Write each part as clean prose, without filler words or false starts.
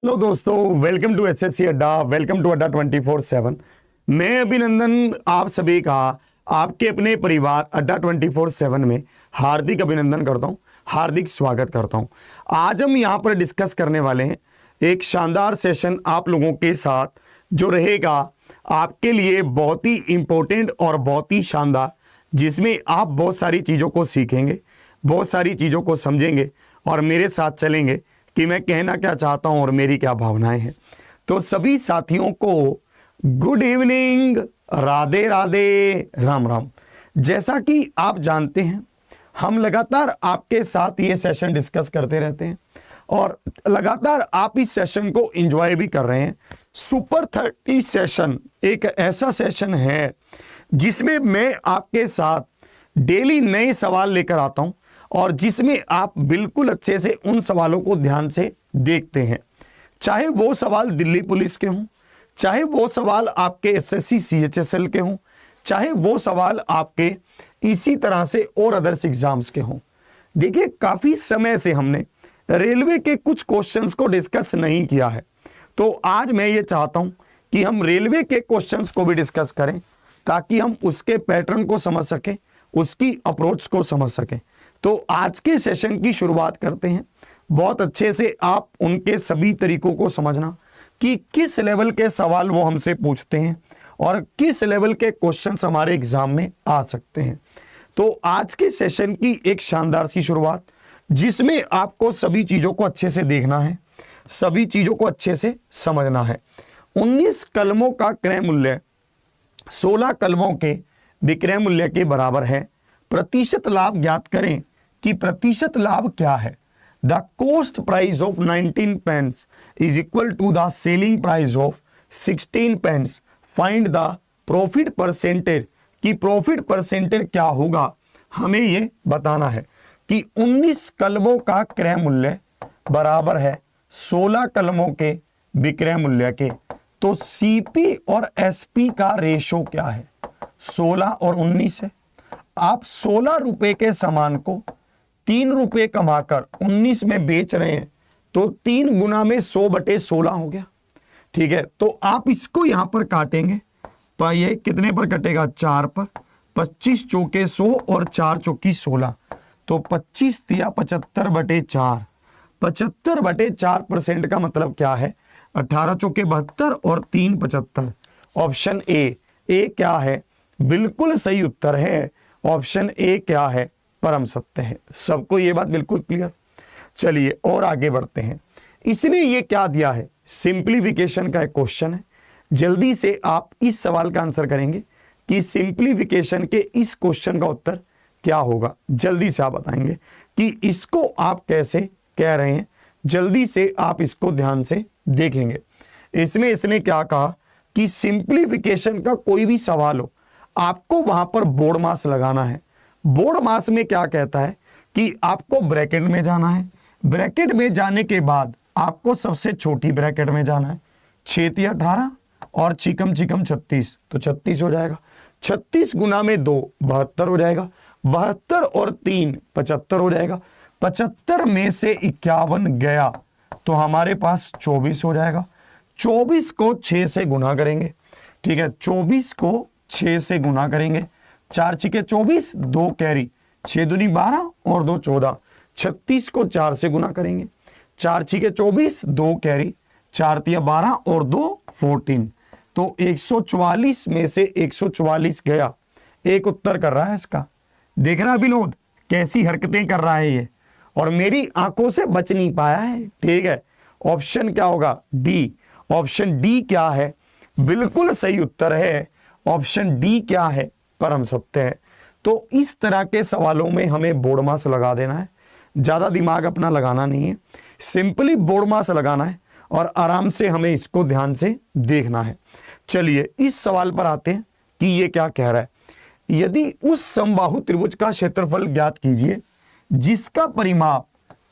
Hello दोस्तों, welcome to SSC अड्डा, welcome to अड्डा 24/7। मैं अभिनंदन आप सभी का आपके अपने परिवार अड्डा 24/7 में हार्दिक अभिनंदन करता हूं, हार्दिक स्वागत करता हूं। आज हम यहां पर डिस्कस करने वाले हैं एक शानदार सेशन आप लोगों के साथ जो रहेगा आपके लिए बहुत ही इंपॉर्टेंट और बहुत ही शानदार, जिसमें आप बहुत सारी चीज़ों को सीखेंगे, बहुत सारी चीज़ों को समझेंगे और मेरे साथ चलेंगे कि मैं कहना क्या चाहता हूं और मेरी क्या भावनाएं हैं। तो सभी साथियों को गुड इवनिंग, राधे राधे, राम राम। जैसा कि आप जानते हैं, हम लगातार आपके साथ ये सेशन डिस्कस करते रहते हैं और लगातार आप इस सेशन को एंजॉय भी कर रहे हैं। सुपर 30 सेशन एक ऐसा सेशन है जिसमें मैं आपके साथ डेली नए सवाल लेकर आता हूं और जिसमें आप बिल्कुल अच्छे से उन सवालों को ध्यान से देखते हैं, चाहे वो सवाल दिल्ली पुलिस के हों, चाहे वो सवाल आपके एसएससी सीएचएसएल के हों, चाहे वो सवाल आपके इसी तरह से और अदर्स एग्जाम्स के हों। देखिए, काफ़ी समय से हमने रेलवे के कुछ क्वेश्चंस को डिस्कस नहीं किया है, तो आज मैं ये चाहता हूं कि हम रेलवे के क्वेश्चंस को भी डिस्कस करें ताकि हम उसके पैटर्न को समझ सकें, उसकी अप्रोच को समझ सकें। तो आज के सेशन की शुरुआत करते हैं। बहुत अच्छे से आप उनके सभी तरीकों को समझना कि किस लेवल के सवाल वो हमसे पूछते हैं और किस लेवल के क्वेश्चंस हमारे एग्जाम में आ सकते हैं। तो आज के सेशन की एक शानदार सी शुरुआत, जिसमें आपको सभी चीज़ों को अच्छे से देखना है, सभी चीज़ों को अच्छे से समझना है। 19 कलमों का क्रय मूल्य 16 कलमों के विक्रय मूल्य के बराबर है। प्रतिशत लाभ ज्ञात करें कि प्रतिशत लाभ क्या है। The cost price of 19 pence is equal to the selling price of 16 pence. Find the profit percentage, कि प्रॉफिट परसेंटेज क्या होगा, हमें ये बताना है कि 19 कलमों का क्रय मूल्य बराबर है 16 कलमों के विक्रय मूल्य के। तो सीपी और एसपी का रेशो क्या है, 16 और 19 है। आप 16 रुपए के सामान को 3 रुपए कमाकर 19 में बेच रहे हैं, तो 3 गुना में 100/16 हो गया। ठीक है, तो आप इसको यहां पर काटेंगे, ये कितने पर कटेगा, 4 पर। 25 चौके 100 और 4 चौकी 16, तो 25 दिया 75/4। 75/4% का मतलब क्या है, 18 चौके 72 और 3 75। ऑप्शन ए क्या है, बिल्कुल सही उत्तर है। ऑप्शन ए क्या है, परम सत्य है। सबको ये बात बिल्कुल क्लियर। चलिए और आगे बढ़ते हैं। इसने ये क्या दिया है, सिंप्लीफिकेशन का एक क्वेश्चन है। जल्दी से आप इस सवाल का आंसर करेंगे कि सिंप्लीफिकेशन के इस क्वेश्चन का उत्तर क्या होगा। जल्दी से आप बताएंगे कि इसको आप कैसे कह रहे हैं, जल्दी से आप इसको ध्यान से देखेंगे। इसमें इसने क्या कहा कि सिंप्लीफिकेशन का कोई भी सवाल हो, आपको वहां पर बोर्ड मास लगाना है। बोर्ड मास में क्या कहता है कि आपको ब्रैकेट में जाना है। ब्रैकेट में जाने के बाद आपको सबसे छोटी ब्रैकेट में जाना है। 6 या 18 और चिकम 36, तो 36 हो जाएगा। 36 गुना में 2 72 हो जाएगा। 72 और 3 75 हो जाएगा। 75 में से 51 गया तो हमारे पास 24 हो जाएगा। 24 को 6 से गुना करेंगे। ठीक है, 24 को 6 से गुना करेंगे। 4 छिके 24, 2 कैरी, 6 दूनी 12 और 2 14। 36 को 4 से गुना करेंगे। 4 छिके 24, 2 कैरी, 4 तिया 12 और 2 14। तो 144 में से 144 गया। एक उत्तर कर रहा है इसका। देख रहा है विनोद कैसी हरकतें कर रहा है ये, और मेरी आंखों से बच नहीं पाया है। ठीक है, ऑप्शन क्या होगा, डी। ऑप्शन डी क्या है, बिल्कुल सही उत्तर है। ऑप्शन डी क्या है, परम सत्य है। तो इस तरह के सवालों में हमें बोर्ड मास लगा देना है, ज़्यादा दिमाग अपना लगाना नहीं है, सिंपली बोर्ड मास लगाना है और आराम से हमें इसको ध्यान से देखना है। चलिए इस सवाल पर आते हैं कि ये क्या कह रहा है। यदि उस समबाहु त्रिभुज का क्षेत्रफल ज्ञात कीजिए जिसका परिमाप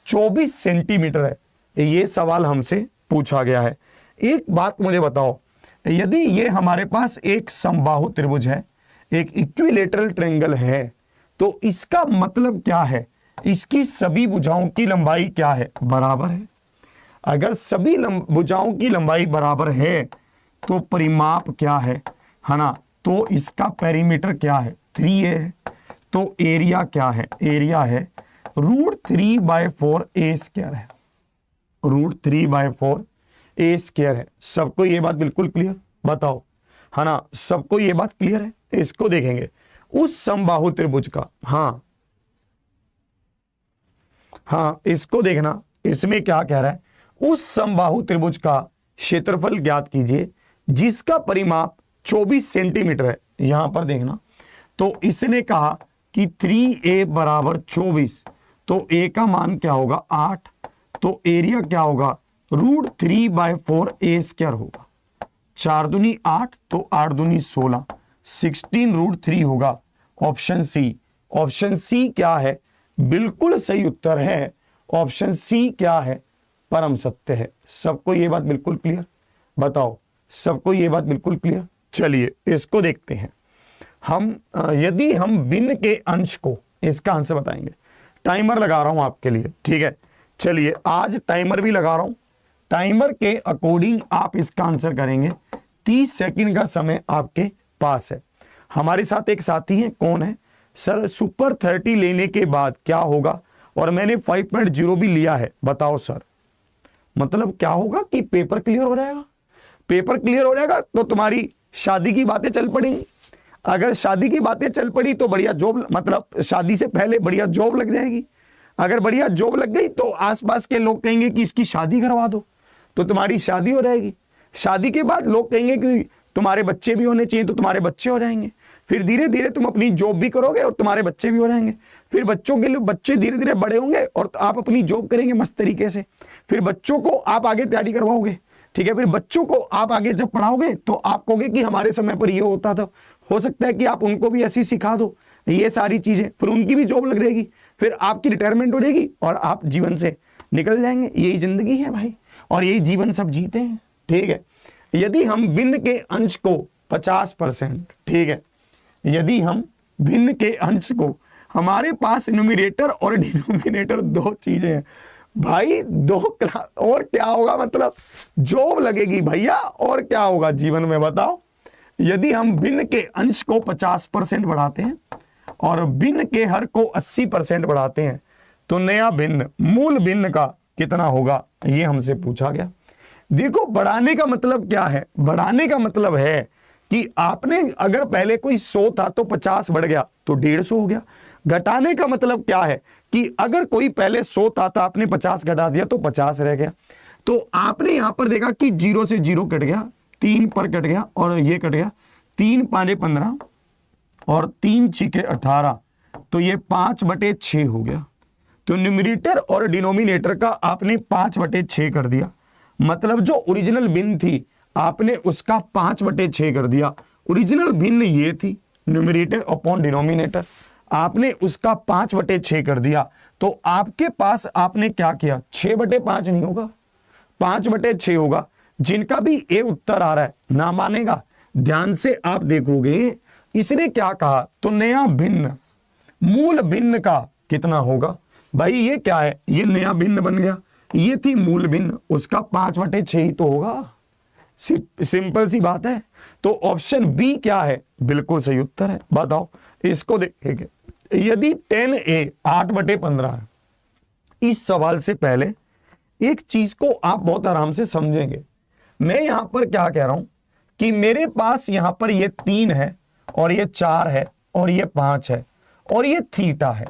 24 सेंटीमीटर है, ये सवाल हमसे पूछा गया है। एक बात मुझे बताओ, यदि ये हमारे पास एक समबाहु त्रिभुज है, एक इक्विलेटरल ट्रायंगल है, तो इसका मतलब क्या है, इसकी सभी भुजाओं की लंबाई क्या है, बराबर है। अगर सभी भुजाओं की लंबाई बराबर है तो परिमाप क्या है ना, तो इसका पेरीमीटर क्या है, 3a है। तो एरिया क्या है, एरिया है √3/4 a स्क्वायर है, √3/4 a स्क्वायर है। सबको ये बात बिल्कुल क्लियर, बताओ है ना, सबको ये बात क्लियर है। इसको देखेंगे उस समबाहु त्रिभुज का, हाँ इसको देखना, इसमें क्या कह रहा है, उस समबाहु त्रिभुज का क्षेत्रफल ज्ञात कीजिए जिसका परिमाप 24 सेंटीमीटर है। यहां पर देखना, तो इसने कहा कि 3a बराबर 24, तो a का मान क्या होगा 8, तो एरिया क्या होगा √3/4 a स्क्वायर होगा। 4 दूनी 8, तो 8 दूनी 16, 16√3 होगा। ऑप्शन सी, ऑप्शन सी क्या है, बिल्कुल सही उत्तर है। ऑप्शन सी क्या है, परम सत्य है। सबको ये बात बिल्कुल क्लियर, बताओ सबको ये बात बिल्कुल क्लियर। चलिए इसको देखते हैं हम। यदि हम भिन्न के अंश को, इसका आंसर बताएंगे। टाइमर लगा रहा हूं आपके लिए, ठीक है। चलिए आज टाइमर भी लगा रहा हूं, टाइमर के अकॉर्डिंग आप इसका आंसर करेंगे। 30 सेकंड का समय आपके पास है। हमारे साथ एक साथी हैं, कौन है सर, सुपर 30 लेने के बाद क्या होगा, और मैंने 5.0 भी लिया है, बताओ सर। मतलब क्या होगा कि पेपर क्लियर हो जाएगा, पेपर क्लियर हो जाएगा तो तुम्हारी शादी की बातें चल पड़ेंगी। अगर शादी की बातें चल पड़ी तो बढ़िया जॉब, मतलब शादी से पहले बढ़िया जॉब लग जाएगी। अगर बढ़िया जॉब लग गई तो आसपास के लोग कहेंगे कि इसकी शादी करवा दो, तो तुम्हारी शादी हो जाएगी। शादी के बाद लोग कहेंगे कि तुम्हारे बच्चे भी होने चाहिए, तो तुम्हारे बच्चे हो जाएंगे। फिर धीरे धीरे तुम अपनी जॉब भी करोगे और तुम्हारे बच्चे भी हो जाएंगे। फिर बच्चों के लिए बच्चे धीरे धीरे बड़े होंगे और आप अपनी जॉब करेंगे मस्त तरीके से। फिर बच्चों को आप आगे तैयारी करवाओगे, ठीक है। फिर बच्चों को आप आगे जब पढ़ाओगे तो आप कहोगे कि हमारे समय पर ये होता था। हो सकता है कि आप उनको भी ऐसी सिखा दो ये सारी चीजें, फिर उनकी भी जॉब लग जाएगी, फिर आपकी रिटायरमेंट हो जाएगी और आप जीवन से निकल जाएंगे। यही जिंदगी है भाई, और यही जीवन सब जीते हैं, ठीक है। यदि हम भिन्न के अंश को 50%, ठीक है, यदि हम भिन्न के अंश को, हमारे पास न्यूमरेटर और डिनोमिनेटर दो चीजें हैं भाई, दो क्लास, और क्या होगा, मतलब जॉब लगेगी भैया, और क्या होगा जीवन में बताओ। यदि हम भिन्न के अंश को 50% बढ़ाते हैं और भिन्न के हर को 80% बढ़ाते हैं तो नया भिन्न मूल भिन्न का कितना होगा, ये हमसे पूछा गया। देखो बढ़ाने का मतलब क्या है, बढ़ाने का मतलब है कि आपने अगर पहले कोई 100 था तो 50 बढ़ गया तो 150 हो गया। घटाने का मतलब क्या है कि अगर कोई पहले 100 था तो आपने 50 घटा दिया तो 50 रह गया। तो आपने यहां पर देखा कि 0 से 0 कट गया, 3 पर कट गया और ये कट गया, 3 5 15 और 3 6 18, तो ये 5/6 हो गया। तो न्यूमरेटर और डिनोमिनेटर का आपने 5/6 कर दिया, मतलब जो ओरिजिनल भिन्न थी आपने उसका 5/6 कर दिया। ओरिजिनल भिन्न ये थी न्यूमरेटर अपॉन डिनोमिनेटर, आपने उसका 5/6 कर दिया। तो आपके पास आपने क्या किया, 6/5 नहीं होगा, 5/6 होगा। जिनका भी ए उत्तर आ रहा है ना मानेगा, ध्यान से आप देखोगे इसने क्या कहा, तो नया भिन्न मूल भिन्न का कितना होगा। भाई ये क्या है, ये नया भिन्न बन गया, ये थी मूल भिन्न, उसका 5/6 ही तो होगा। सिंपल सी बात है। तो ऑप्शन बी क्या है, बिल्कुल सही उत्तर है। बताओ इसको देखेंगे। यदि 10a 8/15 है, इस सवाल से पहले एक चीज को आप बहुत आराम से समझेंगे। मैं यहां पर क्या कह रहा हूं कि मेरे पास यहां पर ये 3 है और ये 4 है और ये 5 है और ये थीटा है।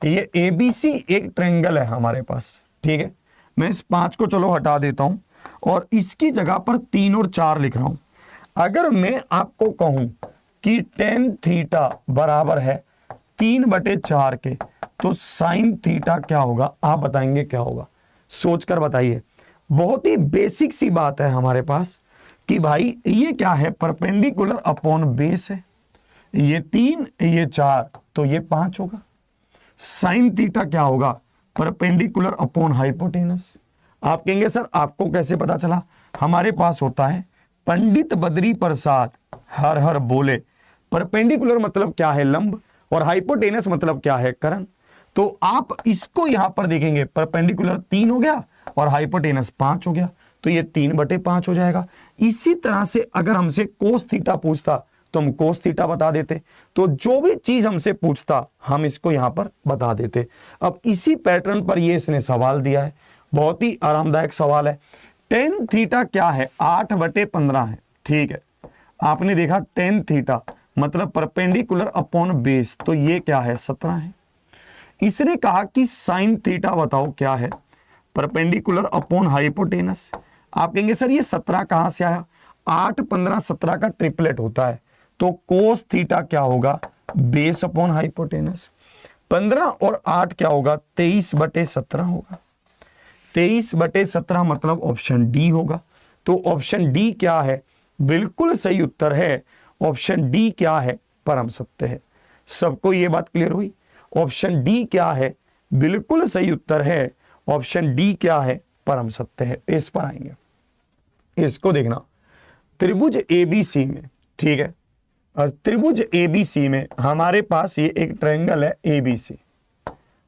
ये ABC एक ट्रायंगल है हमारे पास, ठीक है। मैं इस 5 को चलो हटा देता हूं और इसकी जगह पर 3 और 4 लिख रहा हूं। अगर मैं आपको कहूं कि tan थीटा बराबर है 3/4 के, तो साइन थीटा क्या होगा, आप बताएंगे क्या होगा, सोचकर बताइए। बहुत ही बेसिक सी बात है हमारे पास कि भाई ये क्या है, परपेंडिकुलर अपॉन बेस है। ये 3 ये 4 तो ये 5 होगा। साइन थीटा क्या होगा, परपेंडिकुलर अपॉन हाइपोटेनस। आप कहेंगे सर आपको कैसे पता चला, हमारे पास होता है पंडित बद्री प्रसाद हर हर बोले। परपेंडिकुलर मतलब क्या है, लंब, और हाइपोटेनस मतलब क्या है, कर्ण। तो आप इसको यहां पर देखेंगे, परपेंडिकुलर 3 हो गया और हाइपोटेनस 5 हो गया, तो ये 3/5 हो जाएगा। इसी तरह से अगर हमसे कोस थीटा पूछता तो हम कोस थीटा बता देते। तो जो भी चीज हमसे पूछता हम इसको यहां पर बता देते। अब इसी पैटर्न पर ये इसने सवाल दिया है, बहुत ही आरामदायक सवाल है। टेन थीटा क्या है? 8/15 है। ठीक है, आपने देखा टेन थीटा मतलब परपेंडिकुलर अपॉन बेस, तो ये क्या है? 17 है। इसने कहा कि साइन थीटा बताओ क्या है? Perpendicular upon hypotenuse. आप कहेंगे सर ये 17 कहां से आया? 8, 15, 17 का ट्रिपलेट होता है, तो कोस थीटा क्या होगा? Base upon hypotenuse. 15 और 8 क्या होगा? 23/17 होगा। 23/17 मतलब ऑप्शन डी होगा। तो ऑप्शन डी क्या है? बिल्कुल सही उत्तर है। ऑप्शन डी क्या है? परम सत्य है। सबको ये बात क्लियर हुई? ऑप्शन डी क्या है? बिल्कुल सही उत्तर है। ऑप्शन डी क्या है? परम सत्य है। इस पर आएंगे, इसको देखना। त्रिभुज एबीसी में, ठीक है, त्रिभुज एबीसी में हमारे पास ये एक ट्रायंगल है एबीसी,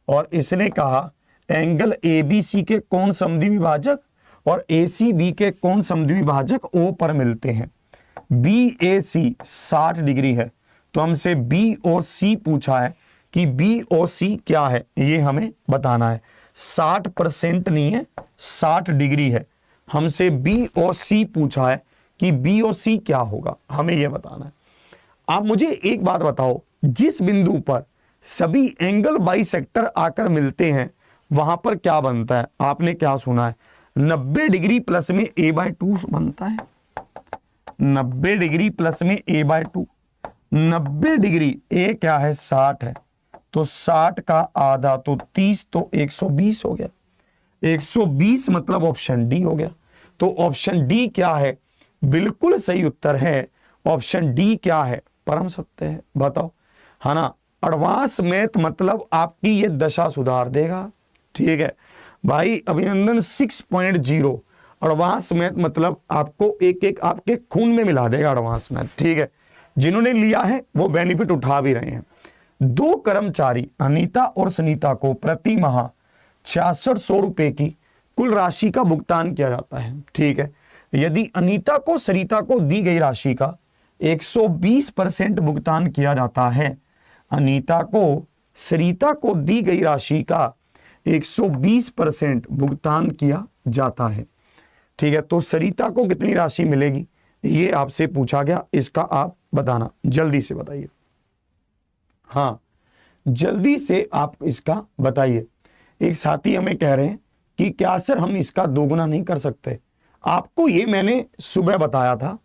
और इसने कहा एंगल एबीसी के कोण समद्विभाजक और एसीबी के कोण समद्विभाजक ओ पर मिलते हैं। बीएसी 60 डिग्री है, तो हमसे बी और सी पूछा है कि बी और सी क्या है, ये हमें बताना है। 60% नहीं है, 60 डिग्री है। हमसे बी और सी पूछा है कि बी और सी क्या होगा, हमें यह बताना है। आप मुझे एक बात बताओ, जिस बिंदु पर सभी एंगल बाइसेक्टर आकर मिलते हैं वहां पर क्या बनता है? आपने क्या सुना है? 90 डिग्री प्लस में a/2 बनता है। 90 डिग्री प्लस में a/2। 90 डिग्री ए क्या है? 60 है, तो 60 का आधा तो 30, तो 120 हो गया। 120 मतलब ऑप्शन डी हो गया। तो ऑप्शन डी क्या है? बिल्कुल सही उत्तर है। ऑप्शन डी क्या है? परम सत्य है। बताओ, है ना? एडवांस मैथ मतलब आपकी ये दशा सुधार देगा। ठीक है भाई, अभिनंदन 6.0 एडवांस मैथ मतलब आपको एक एक आपके खून में मिला देगा एडवांस मैथ। ठीक है, जिन्होंने लिया है वो बेनिफिट उठा भी रहे हैं। 2 कर्मचारी अनीता और सुनीता को प्रति माह 6600 रुपए की कुल राशि का भुगतान किया जाता है। ठीक है, यदि अनीता को सरिता को दी गई राशि का 120% भुगतान किया जाता है, अनीता को सरिता को दी गई राशि का 120% भुगतान किया जाता है। ठीक है, तो सरिता को कितनी राशि मिलेगी ये आपसे पूछा गया, इसका आप बताना, जल्दी से बताइए। हाँ, जल्दी से आप इसका बताइए। एक साथी हमें कह रहे हैं कि क्या सर हम इसका दोगुना नहीं कर सकते? आपको ये मैंने सुबह बताया था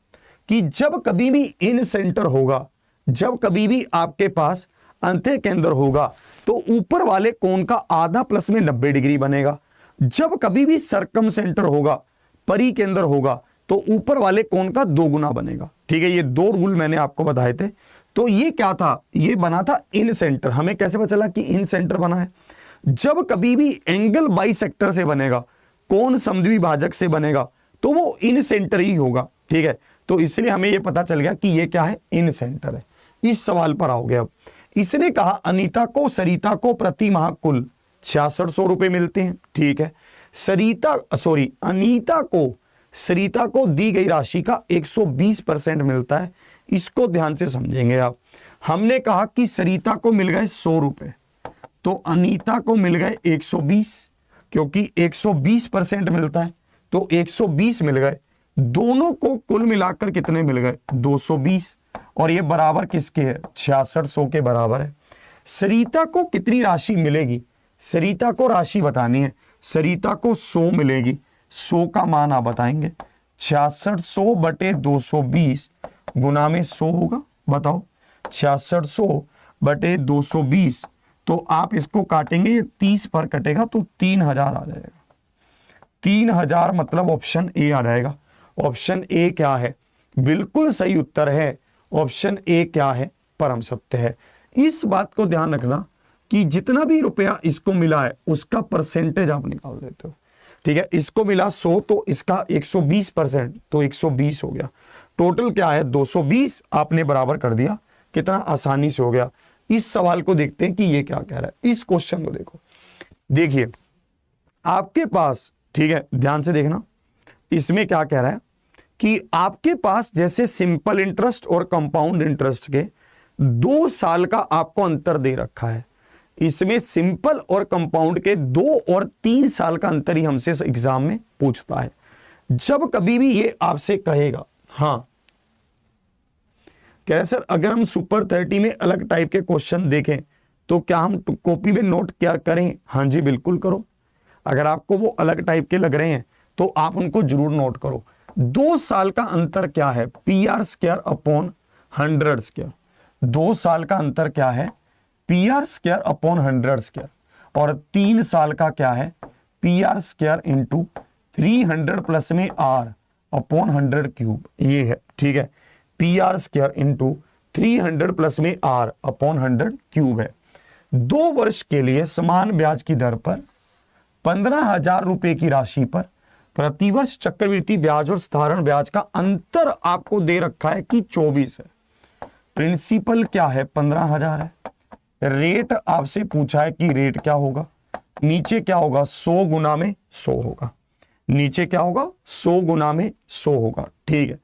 कि जब कभी भी इन सेंटर होगा, जब कभी भी आपके पास अंत्य केंद्र होगा, तो ऊपर वाले कोण का आधा प्लस में 90 डिग्री बनेगा। जब कभी भी सर्कम सेंटर होगा, परी केंद्र होगा, तो ऊपर वाले कोण का 2 गुना बनेगा। ठीक है, ये 2 रूल मैंने आपको बताए थे। तो ये क्या था? ये बना था इन सेंटर। हमें कैसे पता चला कि इन सेंटर बना है? जब कभी भी एंगल बाइसेक्टर से बनेगा, कोण समद्विभाजक से बनेगा, तो वो इन सेंटर ही होगा। ठीक है, तो इसलिए हमें ये पता चल गया कि ये क्या है? इन सेंटर है। इस सवाल पर आओगे। अब इसने कहा अनीता को सरिता को प्रति माह कुल 6600 रुपए मिलते हैं। ठीक है, अनीता को सरिता को दी गई राशि का 120% मिलता है। इसको ध्यान से समझेंगे आप। हमने कहा कि सरिता को मिल गए 100 रुपए, तो अनीता को मिल गए 120, क्योंकि 120% मिलता है, तो 120 मिल गए। दोनों को कुल मिलाकर कितने मिल गए? 220, और ये बराबर किसके है? 6600 के बराबर है। सरिता को कितनी राशि मिलेगी? सरिता को राशि बतानी है। सरिता को 100 मिलेगी। 100 का मान आप बताएंगे। 6600 बटे 220 गुना में 100 होगा। बताओ, 6600 बटे 220, तो आप इसको काटेंगे, ये 30 पर कटेगा, तो 3000 आ जाएगा। 3000 मतलब ऑप्शन ए आ जाएगा। ऑप्शन ए क्या है? बिल्कुल सही उत्तर है। ऑप्शन ए क्या है? परम सत्य है। इस बात को ध्यान रखना कि जितना भी रुपया इसको मिला है उसका परसेंटेज आप निकाल देते हो। ठीक है, इसको मिला 100, तो इसका 120%, तो 120 हो गया। टोटल क्या है? 220 आपने बराबर कर दिया। कितना आसानी से हो गया। इस सवाल को देखते हैं कि ये क्या कह रहा है। इस क्वेश्चन को देखो। देखिए, आपके पास ठीक है, ध्यान से देखना। इसमें क्या कह रहा है कि आपके पास जैसे सिंपल इंटरेस्ट और कंपाउंड इंटरेस्ट के 2 साल का आपको अंतर दे रखा है, इसमें सिंपल और कंपाउंड के 2 और 3 साल का अंतर ही हमसे एग्जाम में पूछता है। जब कभी भी ये आपसे कहेगा, हाँ कह रहे सर अगर हम सुपर 30 में अलग टाइप के क्वेश्चन देखें तो क्या हम कॉपी में नोट क्या करें? हाँ जी बिल्कुल करो। अगर आपको वो अलग टाइप के लग रहे हैं तो आप उनको जरूर नोट करो। 2 साल का अंतर क्या है? PR² upon 100²। 2 साल का अंतर क्या है? PR² upon 100²। और 3 साल का क्या है? PR² इंटू 300 प्लस में R अपॉन 100³ ये है, ठीक है। PR² इंटू 300 प्लस में R अपॉन 100³ है। 2 वर्ष के लिए समान ब्याज की दर पर 15,000 रुपए की राशि पर प्रतिवर्ष चक्रवृद्धि ब्याज और साधारण ब्याज का अंतर आपको दे रखा है कि 24 है। प्रिंसिपल क्या है? 15,000 है। रेट आपसे पूछा है कि रेट क्या होगा? नीचे क्या होगा? 100 गुना में 100 होगा। नीचे क्या होगा? 100 गुना में 100 होगा, ठीक है।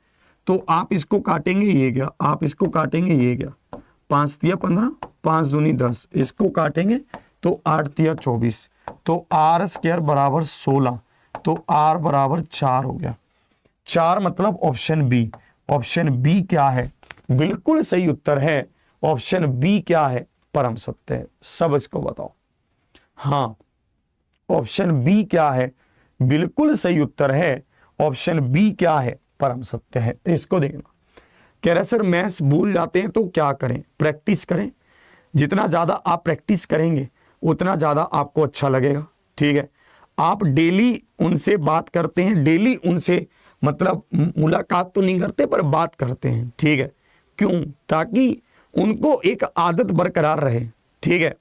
तो आप इसको काटेंगे, ये गया। आप इसको काटेंगे, ये गया। 5 तिया 15, 5 दूनी 10। इसको काटेंगे तो 8 तिया 24। तो R² बराबर 16, तो R बराबर 4 हो गया। 4 मतलब ऑप्शन बी। ऑप्शन बी क्या है? बिल्कुल सही उत्तर है ऑप्शन बी। क्या है? परम सत्य है। सब इसको बताओ। हाँ, ऑप्शन बी क्या है? बिल्कुल सही उत्तर है ऑप्शन बी। क्या है? परम सत्य है। इसको देखना। कह रहे सर मैथ्स भूल जाते हैं तो क्या करें? प्रैक्टिस करें। जितना ज्यादा आप प्रैक्टिस करेंगे उतना ज्यादा आपको अच्छा लगेगा, ठीक है। आप डेली उनसे बात करते हैं, डेली उनसे मतलब मुलाकात तो नहीं करते पर बात करते हैं, ठीक है। क्यों? ताकि उनको एक आदत बरकरार रहे, ठीक है।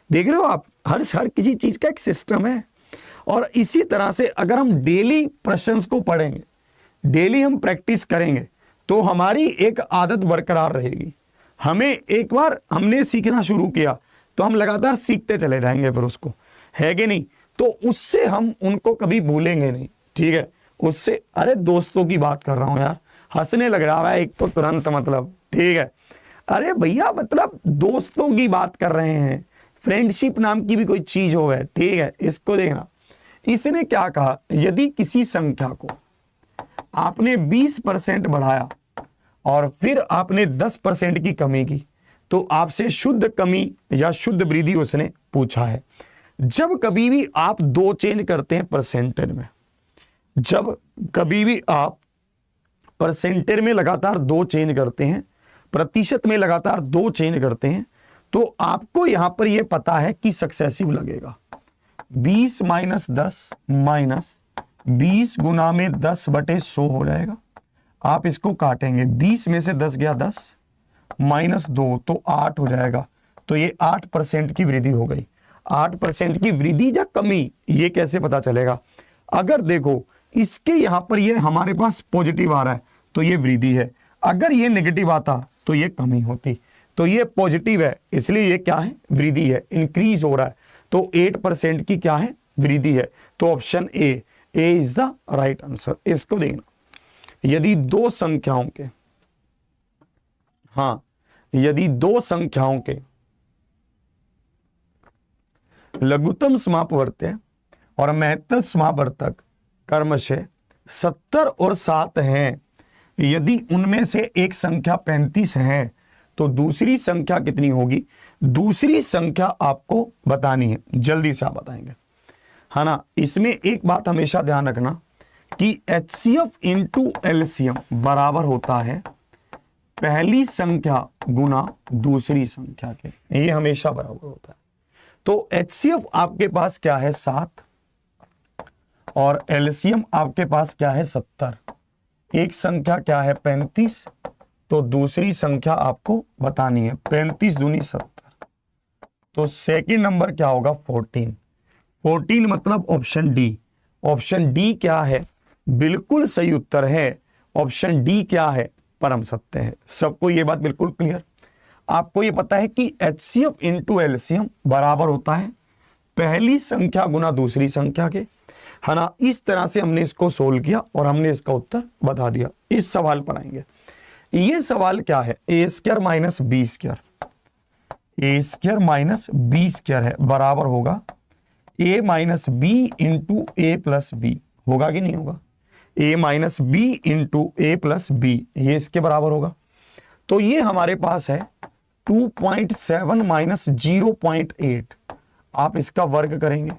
देख रहे हो आप, हर किसी चीज का एक सिस्टम है। और इसी तरह से अगर हम डेली प्रश्नों को पढ़ेंगे, डेली हम प्रैक्टिस करेंगे तो हमारी एक आदत बरकरार रहेगी। हमें एक बार हमने सीखना शुरू किया तो हम लगातार सीखते चले जाएंगे, फिर उसको है कि नहीं। तो उससे हम उनको कभी भूलेंगे नहीं, ठीक है। उससे, अरे दोस्तों की बात कर रहा हूं यार, हंसने लग रहा है एक तो तुरंत, मतलब ठीक है। अरे भैया मतलब दोस्तों की बात कर रहे हैं, फ्रेंडशिप नाम की भी कोई चीज हो है, ठीक है। इसको देखना, इसने क्या कहा? यदि किसी संख्या को आपने 20% बढ़ाया और फिर आपने 10% की कमी की तो आपसे शुद्ध कमी या शुद्ध वृद्धि उसने पूछा है। जब कभी भी आप 2 चेंज करते हैं परसेंटेज में, जब कभी भी आप परसेंटेज में लगातार 2 चेंज करते हैं, प्रतिशत में लगातार 2 चेंज करते हैं, तो आपको यहां पर यह पता है कि सक्सेसिव लगेगा। 20 माइनस 10 माइनस 20 गुना में 10/100 हो जाएगा। आप इसको काटेंगे, 20 में से 10 गया 10 माइनस 2 तो 8 हो जाएगा। तो ये 8% की वृद्धि हो गई। 8% की वृद्धि या कमी, ये कैसे पता चलेगा? अगर देखो इसके यहां पर ये हमारे पास पॉजिटिव आ रहा है तो ये वृद्धि है, अगर ये नेगेटिव आता तो ये कमी होती। तो ये पॉजिटिव है इसलिए ये क्या है? वृद्धि है, इंक्रीज हो रहा है। तो 8% की क्या है? वृद्धि है। तो option A is the right answer. इसको देखना, यदि 2 संख्याओं के, हाँ यदि 2 संख्याओं के लघुत्तम समापवर्त्य और महत्तम समापवर्तक क्रमशः 70 और 7 हैं, यदि उनमें से एक संख्या 35 है तो दूसरी संख्या कितनी होगी? दूसरी संख्या आपको बतानी है, जल्दी से आप बताएंगे, है ना। इसमें एक बात हमेशा ध्यान रखना कि HCF इंटू LCM बराबर होता है पहली संख्या गुना दूसरी संख्या के, ये हमेशा बराबर होता है। तो HCF आपके पास क्या है? 7 और LCM आपके पास क्या है? 70। एक संख्या क्या है? 35, तो दूसरी संख्या आपको बतानी है। 35 दूनी 70, तो सेकंड नंबर क्या होगा? 14। 14 मतलब ऑप्शन डी। ऑप्शन डी क्या है? बिल्कुल सही उत्तर है ऑप्शन डी। क्या है? परम सत्य है। सबको ये बात बिल्कुल क्लियर? आपको ये पता है कि HCF इंटू LCM बराबर होता है पहली संख्या गुना दूसरी संख्या के, है ना। इस तरह से हमने इसको सोल्व किया और हमने इसका उत्तर बता दिया। इस सवाल पर आएंगे। ये सवाल क्या है, ए स्क्वायर माइनस बी स्क्वायर, ए स्क्वायर माइनस बी स्क्वायर है बराबर होगा ए माइनस बी इंटू ए प्लस बी, होगा कि नहीं होगा, ए माइनस बी इंटू ए प्लस बी, ये इसके बराबर होगा। तो ये हमारे पास है 2.7 माइनस 0.8, आप इसका वर्ग करेंगे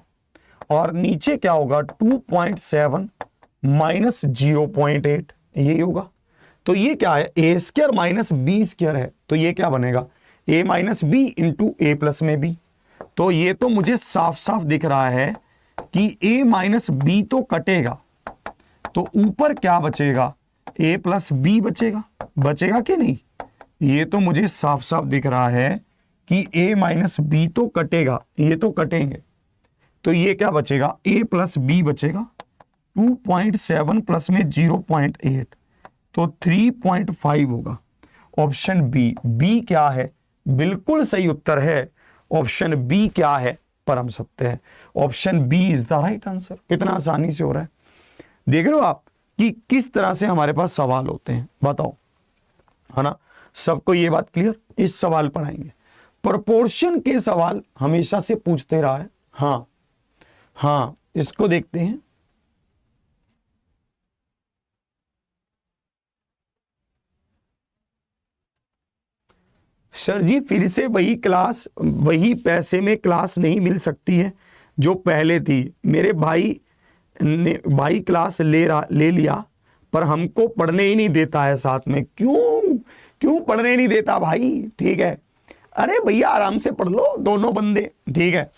और नीचे क्या होगा 2.7 माइनस 0.8, यही होगा। तो ये क्या है, ए स्क्वायर माइनस बी स्क्वायर है, तो ये क्या बनेगा ए माइनस बी इंटू ए प्लस में बी। तो ये तो मुझे साफ साफ दिख रहा है कि ए माइनस बी तो कटेगा, तो ऊपर क्या बचेगा, ए प्लस बी बचेगा, बचेगा कि नहीं। ये तो मुझे साफ साफ दिख रहा है कि a माइनस बी तो कटेगा, ये तो कटेंगे, तो ये क्या बचेगा a प्लस बी बचेगा। 2.7 प्लस में 0.8 तो 3.5 होगा। ऑप्शन बी, बी क्या है, बिल्कुल सही उत्तर है। ऑप्शन बी क्या है, परम सत्य है। Option b is the right answer. कितना आसानी से हो रहा है, देख रहे हो आप कि किस तरह से हमारे पास सवाल होते हैं, बताओ, है ना। सबको ये बात क्लियर। इस सवाल पर आएंगे। प्रोपोर्शन के सवाल हमेशा से पूछते रहा है। हाँ, इसको देखते हैं। सर जी फिर से वही क्लास, वही पैसे में क्लास नहीं मिल सकती है जो पहले थी। मेरे भाई ने क्लास ले लिया पर हमको पढ़ने ही नहीं देता है साथ में। क्यों पढ़ने नहीं देता भाई, ठीक है। अरे भैया आराम से पढ़ लो दोनों बंदे, ठीक है।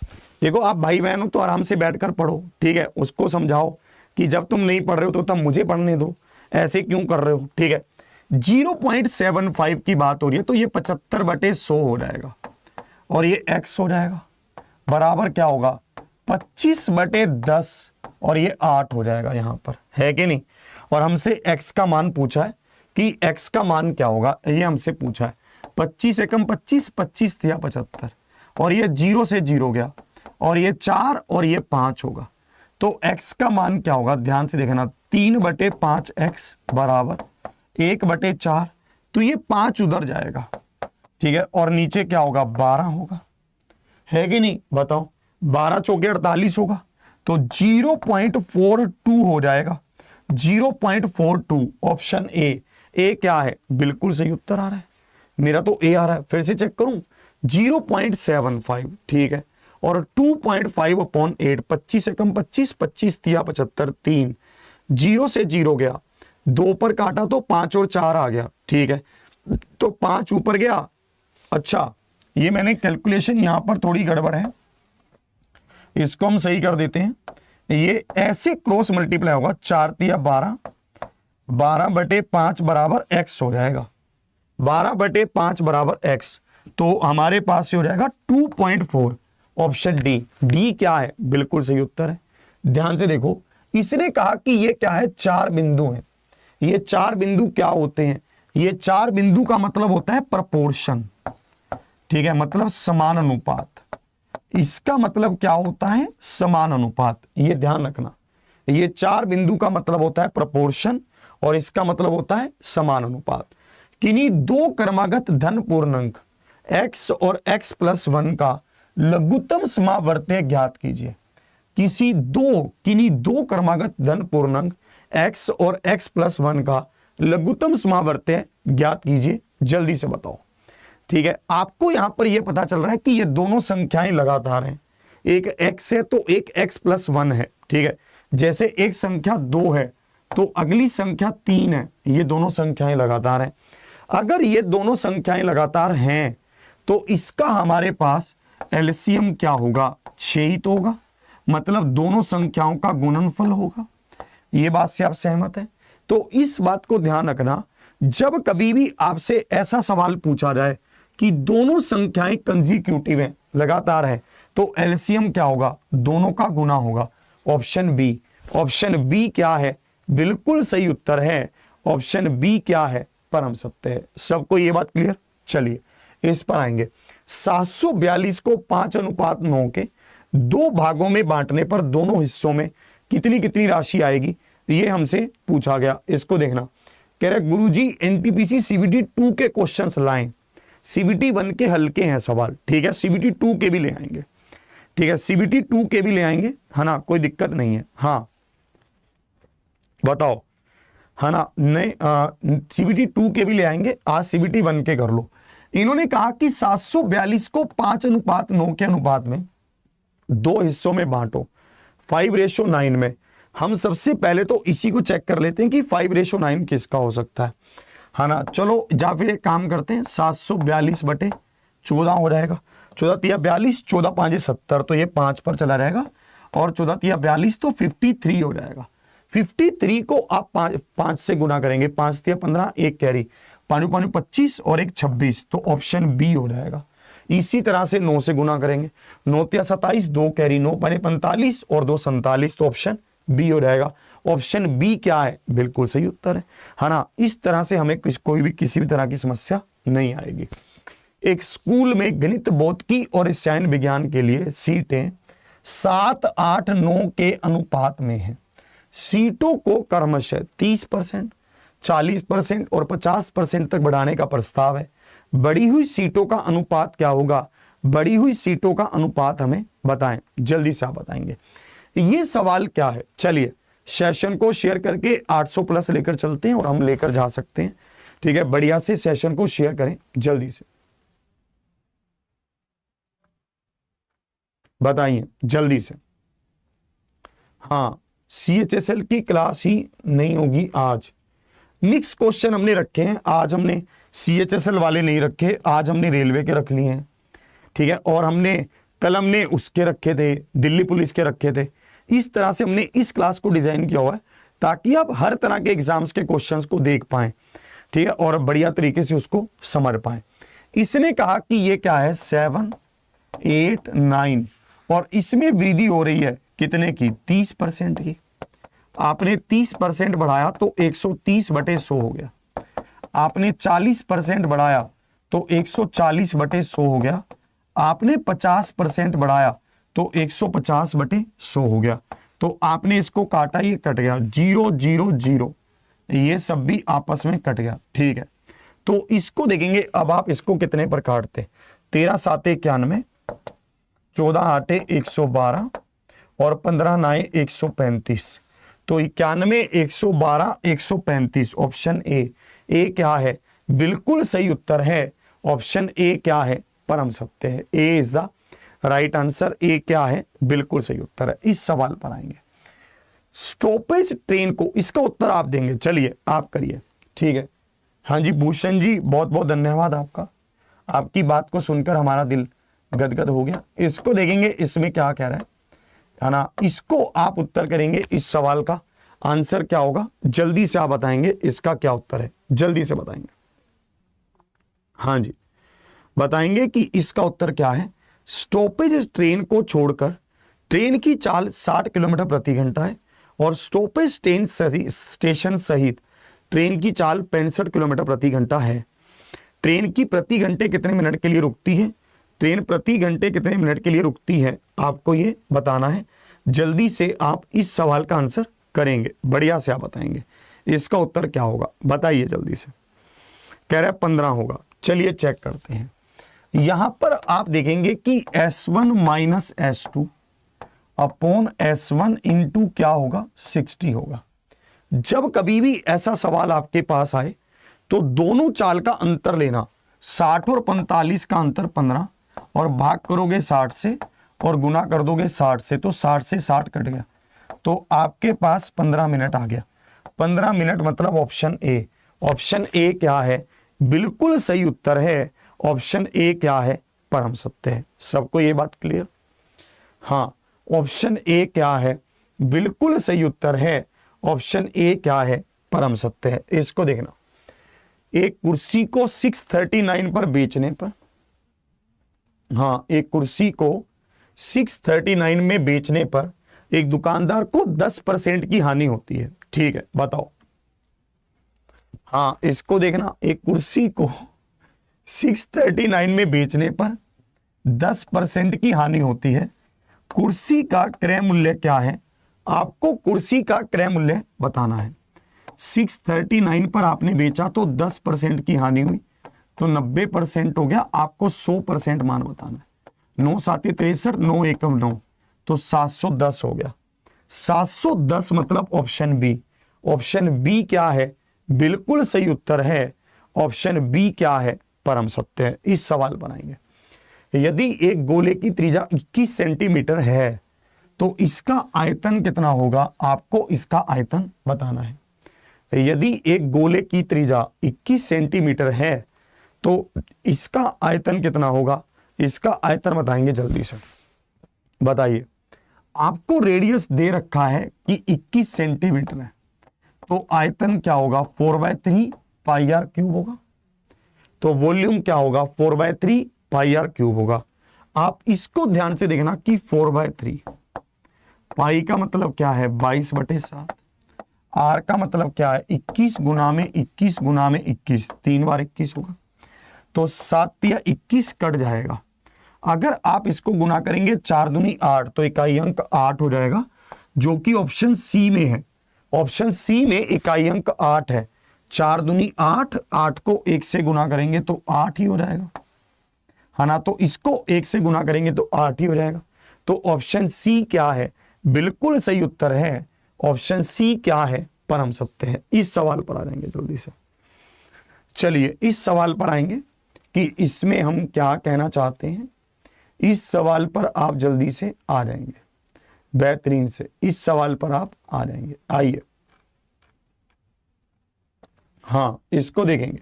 देखो आप भाई बहन हो तो आराम से बैठकर पढ़ो, ठीक है। उसको समझाओ कि जब तुम नहीं पढ़ रहे हो तो तब मुझे पढ़ने दो, ऐसे क्यों कर रहे हो, ठीक है। 0.75 की बात हो रही है, तो ये 75/100 हो जाएगा और ये x हो जाएगा, बराबर क्या होगा 25/10 और ये 8 हो जाएगा, यहां पर है कि नहीं। और हमसे x का मान पूछा है कि x का मान क्या होगा, ये हमसे पूछा है। 25 एकम 25, 25 थिया 75 और ये 0 से 0 गया और ये 4 और ये 5 होगा। तो x का मान क्या होगा, ध्यान से देखना, 3/5x बराबर 1/4। तो ये 5 उधर जाएगा, ठीक है। और नीचे क्या होगा 12 होगा, है कि नहीं, बताओ। 12 चौके 48 होगा, तो 0.42 हो जाएगा, 0.42। ऑप्शन ए क्या है, बिल्कुल सही उत्तर आ रहा है। मेरा तो ए आ रहा है, फिर से चेक करूं, 0.75, ठीक है। और 2.5/8, 25 एकम 25, 25 तिया 75, 3, 0 से 0 गया, 2 पर काटा तो 5 और 4 आ गया, ठीक है। तो 5 ऊपर गया। अच्छा, ये मैंने कैलकुलेशन यहां पर थोड़ी गड़बड़ है, इसको हम सही कर देते हैं। ये ऐसे क्रॉस मल्टीप्लाई होगा, 4 तिया 12, 12/5 बराबर x हो जाएगा, 12/5 बराबर x। तो हमारे पास से हो जाएगा 2.4। ऑप्शन डी क्या है, बिल्कुल सही उत्तर है। ध्यान से देखो, इसने कहा कि ये क्या है, 4 बिंदु हैं। ये 4 बिंदु क्या होते हैं, ये 4 बिंदु का मतलब होता है प्रपोर्शन, ठीक है, मतलब समान अनुपात। इसका मतलब क्या होता है, समान अनुपात, ये ध्यान रखना। ये 4 बिंदु का मतलब होता है प्रपोर्शन और इसका मतलब होता है समान अनुपात। किन्हीं 2 क्रमागत धन पूर्णांक x और x+1 का लघुत्तम समावर्त्य ज्ञात कीजिए। किन्हीं दो क्रमागत धन पूर्णांक x और x+1 का लघुत्तम समावर्त्य ज्ञात कीजिए, जल्दी से बताओ, ठीक है। आपको यहां पर यह पता चल रहा है कि ये दोनों संख्याएं लगातार हैं, एक x है तो एक x+1 है, ठीक है। जैसे एक संख्या 2 है तो अगली संख्या 3 है, ये दोनों संख्याएं लगातार हैं। अगर ये दोनों संख्याएं लगातार हैं तो इसका हमारे पास एलसीएम क्या होगा, 6 ही तो होगा, मतलब दोनों संख्याओं का गुणनफल होगा। ये बात से आप सहमत हैं? तो इस बात को ध्यान रखना, जब कभी भी आपसे ऐसा सवाल पूछा जाए कि दोनों संख्याएं कंसेक्यूटिव हैं, लगातार है, तो एलसीएम क्या होगा, दोनों का गुना होगा। ऑप्शन बी, ऑप्शन बी क्या है, बिल्कुल सही उत्तर है। ऑप्शन बी क्या है, परम सत्य है। सबको ये बात क्लियर? चलिए इस पर आएंगे। 742 को 5:9 के दो भागों में बांटने पर दोनों हिस्सों में कितनी कितनी राशि आएगी, ये हमसे पूछा गया। इसको देखना, कह रहे गुरुजी एनटीपीसी सीबीटी 2 के क्वेश्चंस लाएं। सीबीटी 1 के हल्के हैं सवाल, ठीक है, सीबीटी 2 के भी ले आएंगे, ठीक है, सीबीटी 2 के भी ले आएंगे, है ना, कोई दिक्कत नहीं है। हाँ बताओ, है ना, नहीं सीबीटी 2 के भी ले आएंगे, आज सीबीटी 1 के कर लो। इन्होंने कहा कि 742 को 5:9 के अनुपात में दो हिस्सों में बांटो 5:9 में। हम सबसे पहले तो इसी को चेक कर लेते हैं कि 5:9 किसका हो सकता है ना। चलो या फिर एक काम करते हैं, 742/14 हो जाएगा, 14 तिया 42, 14 5 70, तो ये 5 पर चला रहेगा, और 14 तिया 42 तो 53 हो जाएगा। 53 को आप 5 से गुना करेंगे, 5 तिया 15, एक कैरी, 5 5 25 और एक 26, तो ऑप्शन बी हो जाएगा। इसी तरह से 9 से गुना करेंगे, 9 तिया 27, 2 कैरी, 9 5 45 और 2 47, तो ऑप्शन बी हो जाएगा। ऑप्शन बी क्या है, बिल्कुल सही उत्तर है ना। इस तरह से हमें कोई भी किसी भी तरह की समस्या नहीं आएगी। एक स्कूल में गणित, भौतिकी और रसायन विज्ञान के लिए सीटें 7, 8, 9 के अनुपात में हैं। सीटों को क्रमशः 30%, 40% और 50% तक बढ़ाने का प्रस्ताव है। बढ़ी हुई सीटों का अनुपात क्या होगा, बढ़ी हुई सीटों का अनुपात हमें बताएं, जल्दी से आप बताएंगे। ये सवाल क्या है, चलिए सेशन को शेयर करके 800 प्लस लेकर चलते हैं और हम लेकर जा सकते हैं, ठीक है। बढ़िया से सेशन को शेयर करें जल्दी से, बताइए जल्दी से। हाँ, सीएचएसएल की क्लास ही नहीं होगी आज। मिक्स क्वेश्चन हमने रखे हैं आज, हमने सीएचएसएल वाले नहीं रखे, आज हमने रेलवे के रख लिए हैं, ठीक है, और हमने कल हमने उसके रखे थे, दिल्ली पुलिस के रखे थे। इस तरह से हमने इस क्लास को डिजाइन किया हुआ है ताकि आप हर तरह के एग्जाम्स के क्वेश्चंस को देख पाएं, ठीक है, और बढ़िया तरीके से उसको समझ पाएं। इसने कहा कि ये क्या है, 7, 8, 9, और इसमें वृद्धि हो रही है कितने की, 30% की। आपने 30% बढ़ाया तो 130/100 हो गया। आपने 40% बढ़ाया तो 140/100 हो गया। आपने 50% बढ़ाया तो 150/100 हो गया। तो आपने इसको काटा, ये कट गया, 0 0 0, ये सब भी आपस में कट गया, ठीक है। तो इसको देखेंगे, अब आप इसको कितने पर काटते, 13 7 91, 14 8 112 और 15 9 135, तो 91 112 135, ऑप्शन ए क्या है, बिल्कुल सही उत्तर है। ऑप्शन ए क्या है, परम सत्य है। ए is the right answer. A क्या है, बिल्कुल सही उत्तर है। इस सवाल पर आएंगे, स्टॉपेज ट्रेन को, इसका उत्तर आप देंगे, चलिए आप करिए, ठीक है। हाँ जी भूषण जी, बहुत बहुत धन्यवाद आपका, आपकी बात को सुनकर हमारा दिल गदगद हो गया। इसको देखेंगे, इसमें क्या कह रहा है ना, इसको आप उत्तर करेंगे। इस सवाल का आंसर क्या होगा, जल्दी से आप बताएंगे, इसका क्या उत्तर है, जल्दी से बताएंगे। हाँ जी बताएंगे कि इसका उत्तर क्या है। स्टॉपेज ट्रेन को छोड़कर ट्रेन की चाल 60 किलोमीटर प्रति घंटा है, और स्टॉपेज स्टेशन सहित ट्रेन की चाल 65 किलोमीटर प्रति घंटा है। ट्रेन की प्रति घंटे कितने मिनट के लिए रुकती है, ट्रेन प्रति घंटे कितने मिनट के लिए रुकती है, आपको ये बताना है। जल्दी से आप इस सवाल का आंसर करेंगे, बढ़िया से आप बताएंगे। इसका उत्तर क्या होगा, बताइए जल्दी से। कह रहा है 15 होगा, चलिए चेक करते हैं। यहां पर आप देखेंगे कि S1 minus S2 upon S1 into क्या होगा, 60 होगा। जब कभी भी ऐसा सवाल आपके पास आए तो दोनों चाल का अंतर लेना, 60 और 45 का अंतर 15, और भाग करोगे 60 से और गुना कर दोगे 60 से, तो 60 से 60 कट गया, तो आपके पास 15 मिनट आ गया। 15 मिनट मतलब ऑप्शन ए। ऑप्शन ए क्या है, बिल्कुल सही उत्तर है। ऑप्शन ए क्या है, परम सत्य है। सबको ये बात क्लियर, हाँ, ऑप्शन ए क्या है, बिल्कुल सही उत्तर है। ऑप्शन ए क्या है, परम सत्य है। इसको देखना, एक कुर्सी को 639 पर बेचने पर, हाँ, एक कुर्सी को 639 में बेचने पर एक दुकानदार को 10% की हानि होती है, ठीक है, बताओ। हाँ, इसको देखना, एक कुर्सी को 639 में बेचने पर 10% की हानि होती है। कुर्सी का क्रय मूल्य क्या है, आपको कुर्सी का क्रय मूल्य बताना है। 639 पर आपने बेचा तो 10% की हानि हुई, तो 90% हो गया, आपको 100% मान बताना है। 9 7 63, 9 1 9, तो 710 हो गया। 710 मतलब ऑप्शन बी। ऑप्शन बी क्या है, बिल्कुल सही उत्तर है। ऑप्शन बी क्या है, परम सत्य है। इस सवाल पर आएंगे। यदि एक गोले की त्रिज्या 21 सेंटीमीटर है तो इसका आयतन कितना होगा, आपको इसका आयतन बताना है। यदि एक गोले की त्रिज्या 21 सेंटीमीटर है तो इसका आयतन कितना होगा, इसका आयतन बताएंगे जल्दी से। बताइए, आपको रेडियस दे रखा है कि 21 सेंटीमीटर है, तो आयतन क्या होगा, 4/3 पाई आर क्यूब होगा। तो वॉल्यूम क्या होगा, 4/3 पाई आर क्यूब होगा। आप इसको ध्यान से देखना कि 4/3 पाई का मतलब क्या है, 22/7। आर का मतलब क्या है, 21 गुना में 21 गुना में 21, 3 बार 21 होगा, तो 7 या 21 कट जाएगा। अगर आप इसको गुना करेंगे 4 दूनी 8, तो इकाई अंक 8 हो जाएगा, जो कि ऑप्शन सी में है। ऑप्शन सी में इकाई अंक 8 है। 4 दूनी 8, 8 को 1 से गुना करेंगे तो 8 ही हो जाएगा, है ना। तो इसको 1 से गुना करेंगे तो 8 ही हो जाएगा। तो ऑप्शन सी क्या है, बिल्कुल सही उत्तर है। ऑप्शन सी क्या है, परम सत्य है। इस सवाल पर आ जाएंगे जल्दी से। चलिए इस सवाल पर आएंगे कि इसमें हम क्या कहना चाहते हैं। इस सवाल पर आप जल्दी से आ जाएंगे, बेहतरीन से इस सवाल पर आप आ जाएंगे। आइए, हाँ इसको देखेंगे।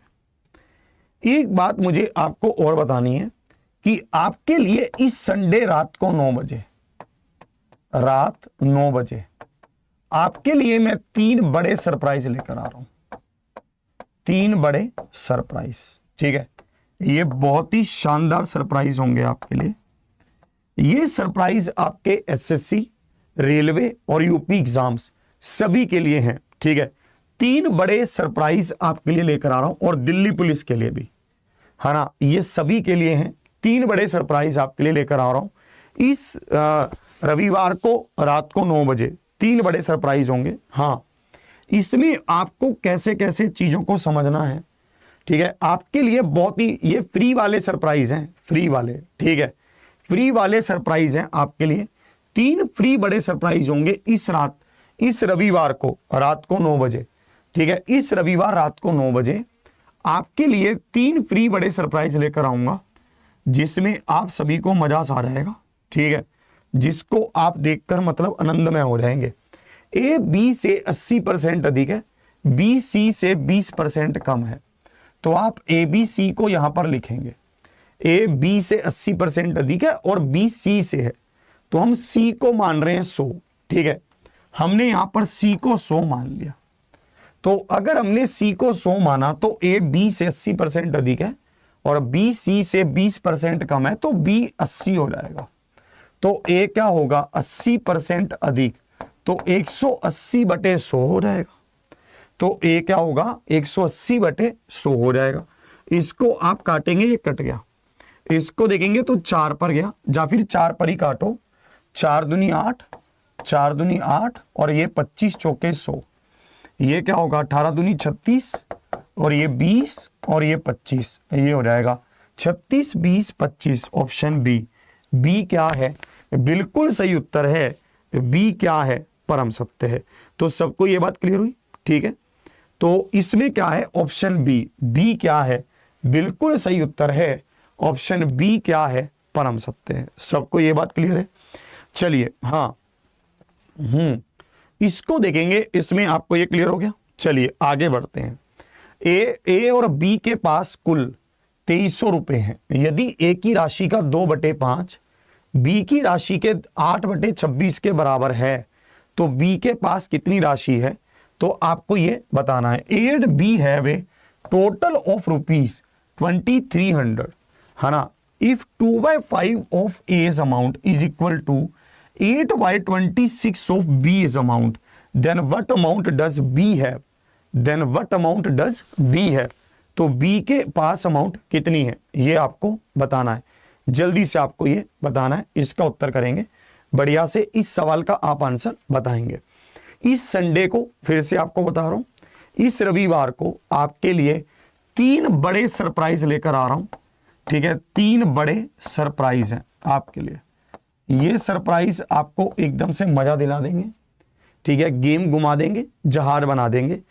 एक बात मुझे आपको और बतानी है कि आपके लिए इस संडे रात को 9 बजे, रात 9 बजे आपके लिए मैं 3 बड़े सरप्राइज लेकर आ रहा हूं। 3 बड़े सरप्राइज, ठीक है। ये बहुत ही शानदार सरप्राइज होंगे आपके लिए। ये सरप्राइज आपके एसएससी, रेलवे और यूपी एग्जाम्स सभी के लिए हैं, ठीक है। 3 बड़े सरप्राइज आपके लिए लेकर आ रहा हूं, और दिल्ली पुलिस के लिए भी, है ना। ये सभी के लिए हैं। 3 बड़े सरप्राइज आपके लिए लेकर आ रहा हूं इस रविवार को रात को 9 बजे। 3 बड़े सरप्राइज होंगे। हाँ, इसमें आपको कैसे कैसे चीजों को समझना है, ठीक है। आपके लिए बहुत ही ये फ्री वाले सरप्राइज हैं, फ्री वाले, ठीक है। फ्री वाले सरप्राइज हैं आपके लिए। 3 फ्री बड़े सरप्राइज होंगे इस रविवार को रात को 9 बजे, ठीक है। इस रविवार रात को 9 बजे आपके लिए 3 फ्री बड़े सरप्राइज लेकर आऊंगा, जिसमें आप सभी को मजा सा रहेगा, ठीक है। जिसको आप देखकर मतलब आनंदमय हो जाएंगे। ए बी से 80% अधिक है, बी सी से 20% कम है, तो आप ए बी सी को यहां पर लिखेंगे। ए बी से 80% अधिक है और बी सी से है, तो हम सी को मान रहे हैं 100, ठीक है। हमने यहां पर सी को 100 मान लिया। तो अगर हमने सी को 100 माना तो ए बी से 80% अधिक है और बी सी से 20% कम है, तो बी 80 हो जाएगा। तो ए क्या होगा, 80% अधिक, तो 180/100 हो जाएगा। तो ए क्या होगा, 180/100 हो जाएगा। इसको आप काटेंगे, ये कट गया। इसको देखेंगे तो 4 पर गया, या फिर 4 पर ही काटो। 4 दूनी 8, 4 दूनी 8 और ये 25 चौके 100। ये क्या होगा, 18 दूनी 36 और ये 20 और ये 25, ये हो जाएगा 36 20 25। ऑप्शन बी, बी क्या है, बिल्कुल सही उत्तर है। बी क्या है, परम सत्य है। तो सबको ये बात क्लियर हुई, ठीक है। तो इसमें क्या है, ऑप्शन बी, बी क्या है, बिल्कुल सही उत्तर है। ऑप्शन बी क्या है, परम सत्य है। सबको ये बात क्लियर है। चलिए, हाँ इसको देखेंगे, इसमें आपको ये क्लियर हो गया। चलिए आगे बढ़ते हैं। ए और बी के पास कुल 2300 रुपए हैं। यदि ए की राशि का 2/5 बी की राशि के 8/26 के बराबर है, तो बी के पास कितनी राशि है, तो आपको ये बताना है। A and B have a total of ₹2300, है ना। If 2/5 of A's amount is equal to 8/26 of B is amount, then what amount does B have, then what amount does B have. तो बी के पास amount कितनी है, ये आपको बताना है। जल्दी से आपको ये बताना है। इसका उत्तर करेंगे। बढ़िया से इस सवाल का आप आंसर बताएंगे। इस संडे को फिर से आपको बता रहा हूं, इस रविवार को आपके लिए 3 बड़े सरप्राइज लेकर आ रहा हूं। ठीक है, 3 बड़े सरप्राइज हैं आपके लिए। ये सरप्राइज आपको एकदम से मजा दिला देंगे। ठीक है, गेम घुमा देंगे, जहाज बना देंगे।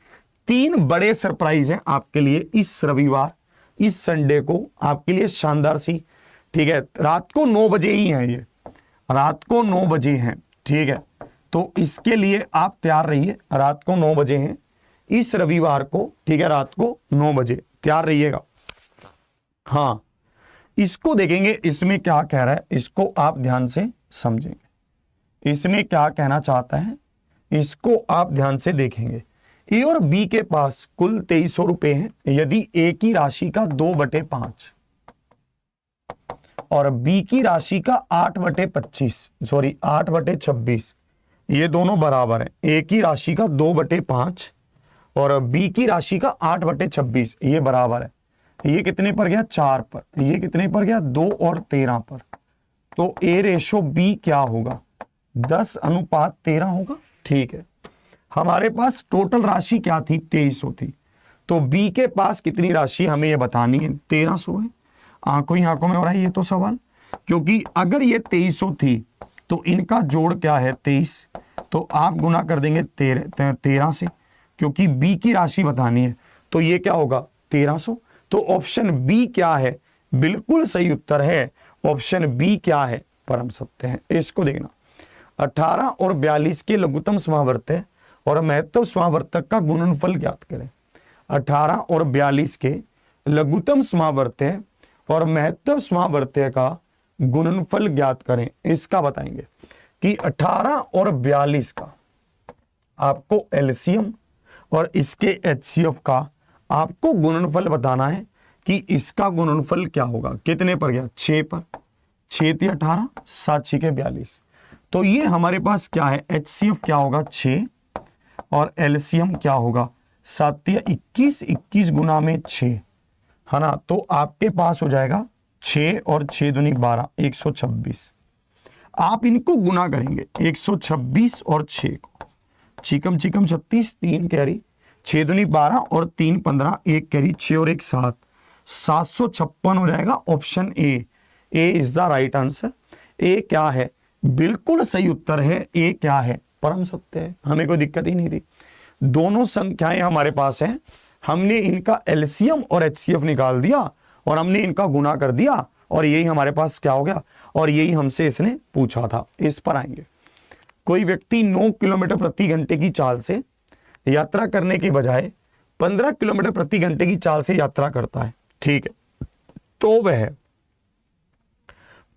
3 बड़े सरप्राइज हैं आपके लिए इस रविवार, इस संडे को आपके लिए शानदार सी। ठीक है, रात को 9 बजे ही है, ये रात को 9 बजे हैं। ठीक है, तो इसके लिए आप तैयार रहिए। रात को 9 बजे हैं इस रविवार को। ठीक है, रात को 9 बजे तैयार रहिएगा। हाँ, इसको देखेंगे, इसमें क्या कह रहा है इसको आप ध्यान से समझेंगे। इसमें क्या कहना चाहता है इसको आप ध्यान से देखेंगे। ए और बी के पास कुल 2300 रुपए हैं। यदि ए की राशि का 2/5 और बी की राशि का 8/26 ये दोनों बराबर हैं। ए की राशि का 2/5 और बी की राशि का 8/26 ये बराबर है। ये कितने पर गया? 4 पर। ये कितने पर गया? 2 और 13 पर। तो ए रेशो बी क्या होगा? 10:13 होगा। ठीक है, हमारे पास टोटल राशि क्या थी? 2300 थी। तो बी के पास कितनी राशि हमें ये बतानी है? 1300 है। आंखों ही आंखों में हो रहा है ये तो सवाल, क्योंकि अगर ये 2300 थी तो इनका जोड़ क्या है? 23। तो आप गुना कर देंगे 13 से, क्योंकि बी की राशि बतानी है। तो ये क्या होगा? 1300। तो ऑप्शन बी क्या है? बिल्कुल सही उत्तर है ऑप्शन बी। क्या है? परम सत्य है। इसको देखना, 18 और 42 के लघुत्तम समावर्त्य और महत्तम समावर्तक का गुणनफल ज्ञात करें। 18 और 42 के लघुत्तम समावर्त्य और महत्तम समावर्त्य का गुणनफल ज्ञात करें। इसका बताएंगे कि 18 और 42 का आपको एलसीएम और इसके एचसीएफ का आपको गुणनफल बताना है कि इसका गुणनफल क्या होगा। कितने पर गया? 6 पर। 6 × 18, 7 × 6 = 42। तो ये हमारे पास क्या है? एचसीएफ क्या होगा? 6 और एलसीएम क्या होगा? 7 × 21, 21 गुना में 6 है ना। तो आपके पास हो जाएगा 6 और 6 दूनी 12, 126। आप इनको गुना करेंगे 126 और 6 को। चिकम चिकम 36, 3 कैरी, 6 दूनी 12 और 3 15, 1 कैरी, 6 और 1 7, 756 हो जाएगा। Option A is the right answer. A क्या है? बिल्कुल सही उत्तर है। ए क्या है? परम सत्य है। हमें कोई दिक्कत ही नहीं थी। दोनों संख्याएं हमारे पास हैं, हमने इनका एलसीएम और एचसीएफ निकाल दिया और हमने इनका गुना कर दिया और यही हमारे पास क्या हो गया, और यही हमसे इसने पूछा था। इस पर आएंगे। कोई व्यक्ति 9 किलोमीटर प्रति घंटे की चाल से यात्रा करने के बजाय 15 किलोमीटर प्रति घंटे की चाल से यात्रा करता है। ठीक है, तो वह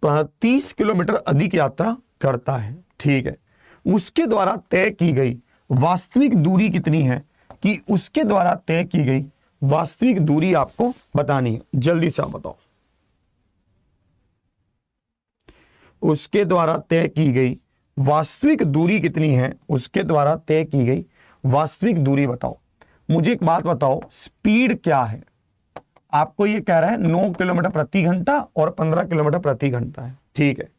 30 किलोमीटर अधिक यात्रा करता है। ठीक है, उसके द्वारा तय की गई वास्तविक दूरी कितनी है? कि उसके द्वारा तय की गई वास्तविक दूरी आपको बतानी है। जल्दी से आप बताओ, उसके द्वारा तय की गई वास्तविक दूरी कितनी है? उसके द्वारा तय की गई वास्तविक दूरी बताओ। मुझे एक बात बताओ, स्पीड क्या है? आपको ये कह रहा है 9 किलोमीटर प्रति घंटा और 15 किलोमीटर प्रति घंटा है। ठीक है,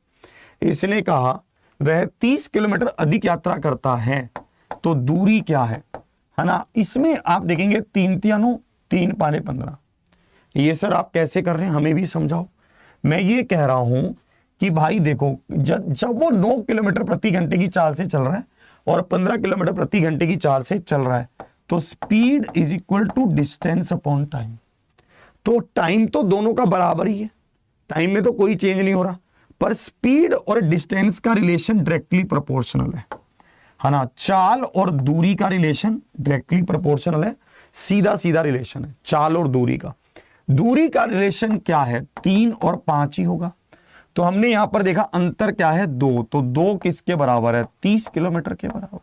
इसने कहा वह 30 किलोमीटर अधिक यात्रा करता है, तो दूरी क्या है ना। इसमें आप देखेंगे 3 × 9, 3 × 5 = 15। ये सर आप कैसे कर रहे हैं, हमें भी समझाओ। मैं ये कह रहा हूं कि भाई देखो, जब वो 9 किलोमीटर प्रति घंटे की चाल से चल रहा है और 15 किलोमीटर प्रति घंटे की चाल से चल रहा है, तो speed is equal to distance upon time. तो टाइम तो दोनों का बराबर ही है, टाइम में तो कोई चेंज नहीं हो रहा, पर स्पीड और डिस्टेंस का रिलेशन डायरेक्टली प्रोपोर्शनल है ना। चाल और दूरी का रिलेशन डायरेक्टली प्रोपोर्शनल है, सीधा सीधा रिलेशन है चाल और दूरी का। दूरी का रिलेशन क्या है? 3 और 5 ही होगा। तो हमने यहां पर देखा अंतर क्या है? 2। तो 2 किसके बराबर है? 30 किलोमीटर के बराबर।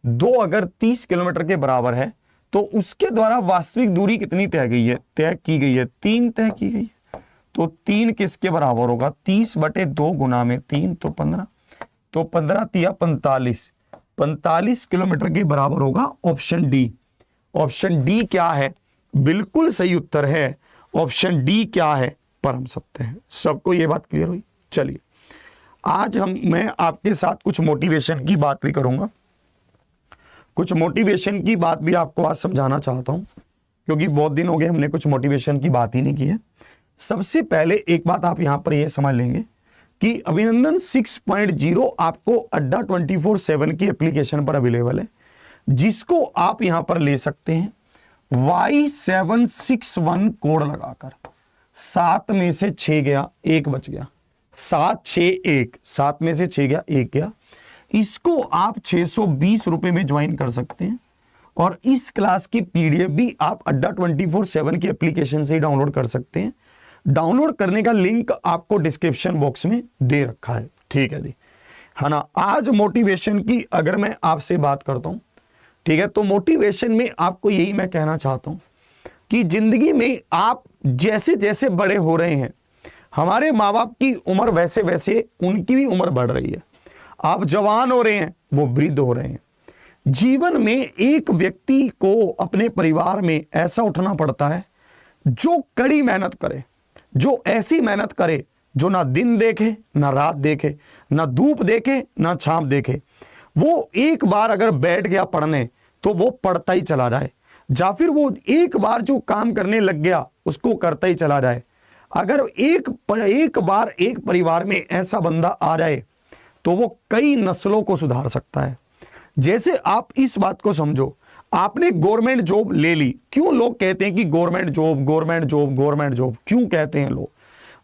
2 अगर 30 किलोमीटर के बराबर है तो उसके द्वारा वास्तविक दूरी कितनी तय की गई है? 3 तय की गई है। तो 3 किसके बराबर होगा? 30/2 गुना में 3, तो 15। तो 15 × 45, 45 किलोमीटर के बराबर होगा। Option D. ऑप्शन डी क्या है? बिल्कुल सही उत्तर है। ऑप्शन डी क्या है? परम सत्य है। सबको ये बात क्लियर हुई? चलिए आज मैं आपके साथ कुछ मोटिवेशन की बात भी करूंगा, कुछ मोटिवेशन की बात भी आपको आज समझाना चाहता हूं, क्योंकि बहुत दिन हो गए हमने कुछ मोटिवेशन की बात ही नहीं की है। सबसे पहले एक बात आप यहां पर यह समझ लेंगे कि अभिनंदन 6.0 आपको अड्डा 24/7 की एप्लीकेशन पर अवेलेबल है, जिसको आप यहां पर ले सकते हैं Y761 कोड लगाकर। 7 में से 6 गया, 1 बच गया, 7 6 1, 7 में से 6 गया, 1 गया। इसको आप 620 रुपए में ज्वाइन कर सकते हैं और इस क्लास की पीडीएफ भी आप अड्डा 24/7 की एप्लीकेशन से ही डाउनलोड कर सकते हैं। डाउनलोड करने का लिंक आपको डिस्क्रिप्शन बॉक्स में दे रखा है, ठीक है जी, है ना। आज मोटिवेशन की अगर मैं आपसे बात करता हूं, ठीक है, तो मोटिवेशन में आपको यही मैं कहना चाहता हूं कि जिंदगी में आप जैसे जैसे बड़े हो रहे हैं, हमारे माँ बाप की उम्र वैसे वैसे उनकी भी उम्र बढ़ रही है। आप जवान हो रहे हैं, वो वृद्ध हो रहे हैं। जीवन में एक व्यक्ति को अपने परिवार में ऐसा उठना पड़ता है जो कड़ी मेहनत करे, जो ऐसी मेहनत करे जो ना दिन देखे ना रात देखे, ना धूप देखे ना छांव देखे। वो एक बार अगर बैठ गया पढ़ने तो वो पढ़ता ही चला जाए, या फिर वो एक बार जो काम करने लग गया उसको करता ही चला जाए। अगर एक बार एक परिवार में ऐसा बंदा आ जाए तो वो कई नस्लों को सुधार सकता है। जैसे आप इस बात को समझो, आपने गवर्नमेंट जॉब ले ली। क्यों लोग कहते हैं कि government job government job government job, क्यों कहते हैं लोग?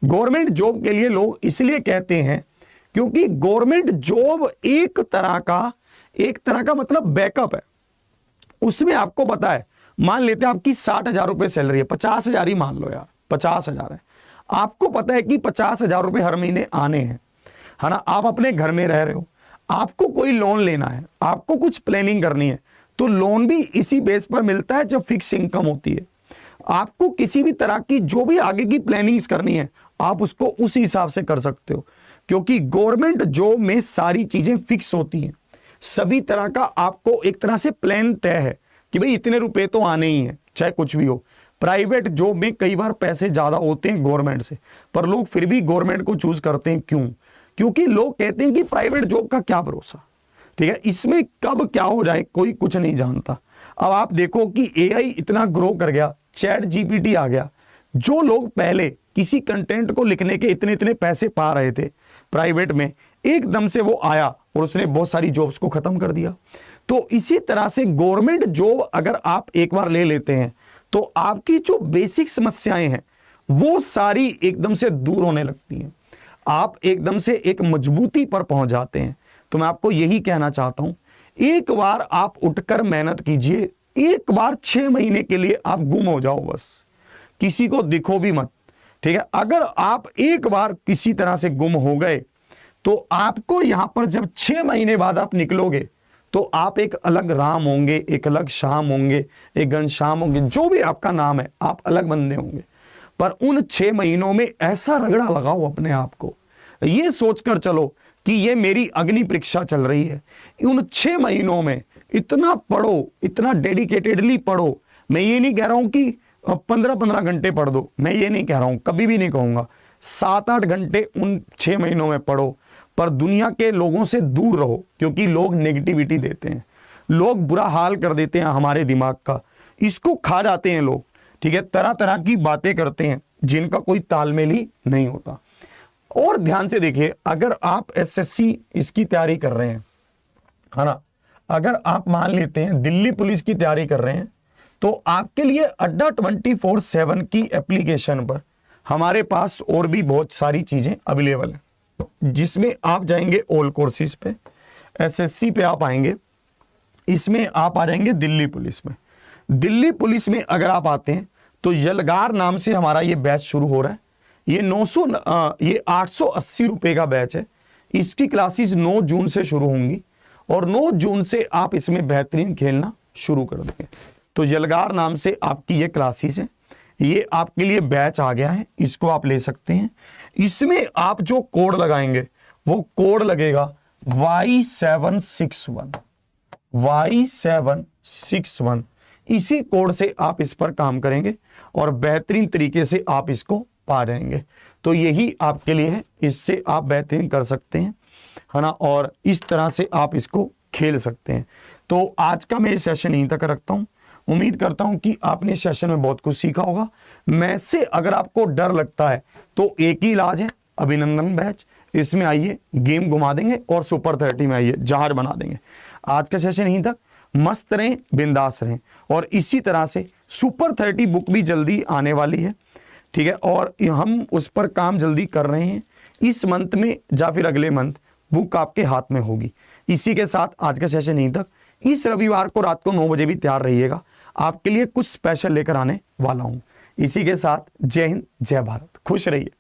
गवर्नमेंट जॉब के लिए लोग इसलिए कहते हैं क्योंकि गवर्नमेंट जॉब एक तरह का मतलब बैकअप है। उसमें आपको पता है, मान लेते हैं आपकी 60,000 रुपए सैलरी है, 50,000 ही मान लो यार, 50,000 है। आपको पता है कि 50,000 रुपए हर महीने आने हैं, है ना। आप अपने घर में रह रहे हो, आपको कोई लोन लेना है, आपको कुछ प्लानिंग करनी है, तो लोन भी इसी बेस पर मिलता है जब फिक्स इनकम होती है। आपको किसी भी तरह की जो भी आगे की प्लानिंग्स करनी है, आप उसको उस हिसाब से कर सकते हो, क्योंकि गवर्नमेंट जॉब में सारी चीजें फिक्स होती हैं। सभी तरह का आपको एक तरह से प्लान तय है कि भाई इतने रुपए तो आने ही हैं, चाहे कुछ भी हो। प्राइवेट जॉब में कई बार पैसे ज्यादा होते हैं गवर्नमेंट से, पर लोग फिर भी गवर्नमेंट को चूज करते हैं। क्यों? क्योंकि लोग कहते हैं कि प्राइवेट जॉब का क्या भरोसा, ठीक है, इसमें कब क्या हो जाए कोई कुछ नहीं जानता। अब आप देखो कि एआई इतना ग्रो कर गया, चैट जीपीटी आ गया। जो लोग पहले किसी कंटेंट को लिखने के इतने इतने पैसे पा रहे थे प्राइवेट में, एकदम से वो आया और उसने बहुत सारी जॉब्स को खत्म कर दिया। तो इसी तरह से गवर्नमेंट जॉब अगर आप एक बार ले लेते हैं तो आपकी जो बेसिक समस्याएं हैं वो सारी एकदम से दूर होने लगती हैं, आप एकदम से एक मजबूती पर पहुंच जाते हैं। तो मैं आपको यही कहना चाहता हूं, एक बार आप उठकर मेहनत कीजिए, एक बार 6 महीने के लिए आप गुम हो जाओ, बस किसी को दिखो भी मत, ठीक है। अगर आप एक बार किसी तरह से गुम हो गए तो आपको यहां पर जब 6 महीने बाद आप निकलोगे तो आप एक अलग राम होंगे, एक अलग श्याम होंगे, एक घनश्याम होंगे, जो भी आपका नाम है, आप अलग बंदे होंगे। पर उन 6 महीनों में ऐसा रगड़ा लगाओ अपने आप को, ये सोचकर चलो कि ये मेरी अग्नि परीक्षा चल रही है। उन 6 महीनों में इतना पढ़ो, इतना डेडिकेटेडली पढ़ो। मैं ये नहीं कह रहा हूं कि 15-15 घंटे पढ़ दो, मैं ये नहीं कह रहा हूं, कभी भी नहीं कहूंगा। 7-8 घंटे उन 6 महीनों में पढ़ो, पर दुनिया के लोगों से दूर रहो, क्योंकि लोग नेगेटिविटी देते हैं, लोग बुरा हाल कर देते हैं हमारे दिमाग का, इसको खा जाते हैं लोग, ठीक है। तरह तरह की बातें करते हैं जिनका कोई तालमेल ही नहीं होता। और ध्यान से देखिए, अगर आप एसएससी इसकी तैयारी कर रहे हैं, है ना, अगर आप मान लेते हैं दिल्ली पुलिस की तैयारी कर रहे हैं, तो आपके लिए अड्डा 24/7 की एप्लीकेशन पर हमारे पास और भी बहुत सारी चीजें अवेलेबल हैं, जिसमें आप जाएंगे ऑल कोर्सेज पे, एसएससी पे आप आएंगे, इसमें आप आ जाएंगे दिल्ली पुलिस में। दिल्ली पुलिस में अगर आप आते हैं तो यलगार नाम से हमारा ये बैच शुरू हो रहा है। ये 880 रुपए का बैच है। इसकी क्लासेस 9 जून से शुरू होंगी और 9 जून से आप इसमें बेहतरीन खेलना शुरू कर देंगे। तो यलगार नाम से आपकी ये क्लासेस है, ये आपके लिए बैच आ गया है, इसको आप ले सकते हैं। इसमें आप जो कोड लगाएंगे वो कोड लगेगा Y761, Y761। इसी कोड से आप इस पर काम करेंगे और बेहतरीन तरीके से आप इसको पा जाएंगे। तो यही आपके लिए है, इससे आप बेहतरीन कर सकते हैं, है ना, और इस तरह से आप इसको खेल सकते हैं। तो आज का मैं ये सेशन यहीं तक रखता हूँ। उम्मीद करता हूँ कि आपने इस सेशन में बहुत कुछ सीखा होगा। मैं से अगर आपको डर लगता है तो एक ही इलाज है, अभिनंदन बैच। इसमें आइए, गेम घुमा देंगे और सुपर 30 में आइए, जहाज बना देंगे। आज का सेशन यहीं तक। मस्त रहें, बिंदास रहें, और इसी तरह से सुपर 30 बुक भी जल्दी आने वाली है, ठीक है, और हम उस पर काम जल्दी कर रहे हैं। इस मंथ में या फिर अगले मंथ बुक आपके हाथ में होगी। इसी के साथ आज का सेशन यहीं तक। इस रविवार को रात को 9 बजे भी तैयार रहिएगा, आपके लिए कुछ स्पेशल लेकर आने वाला हूं। इसी के साथ जय हिंद, जय भारत, खुश रहिए।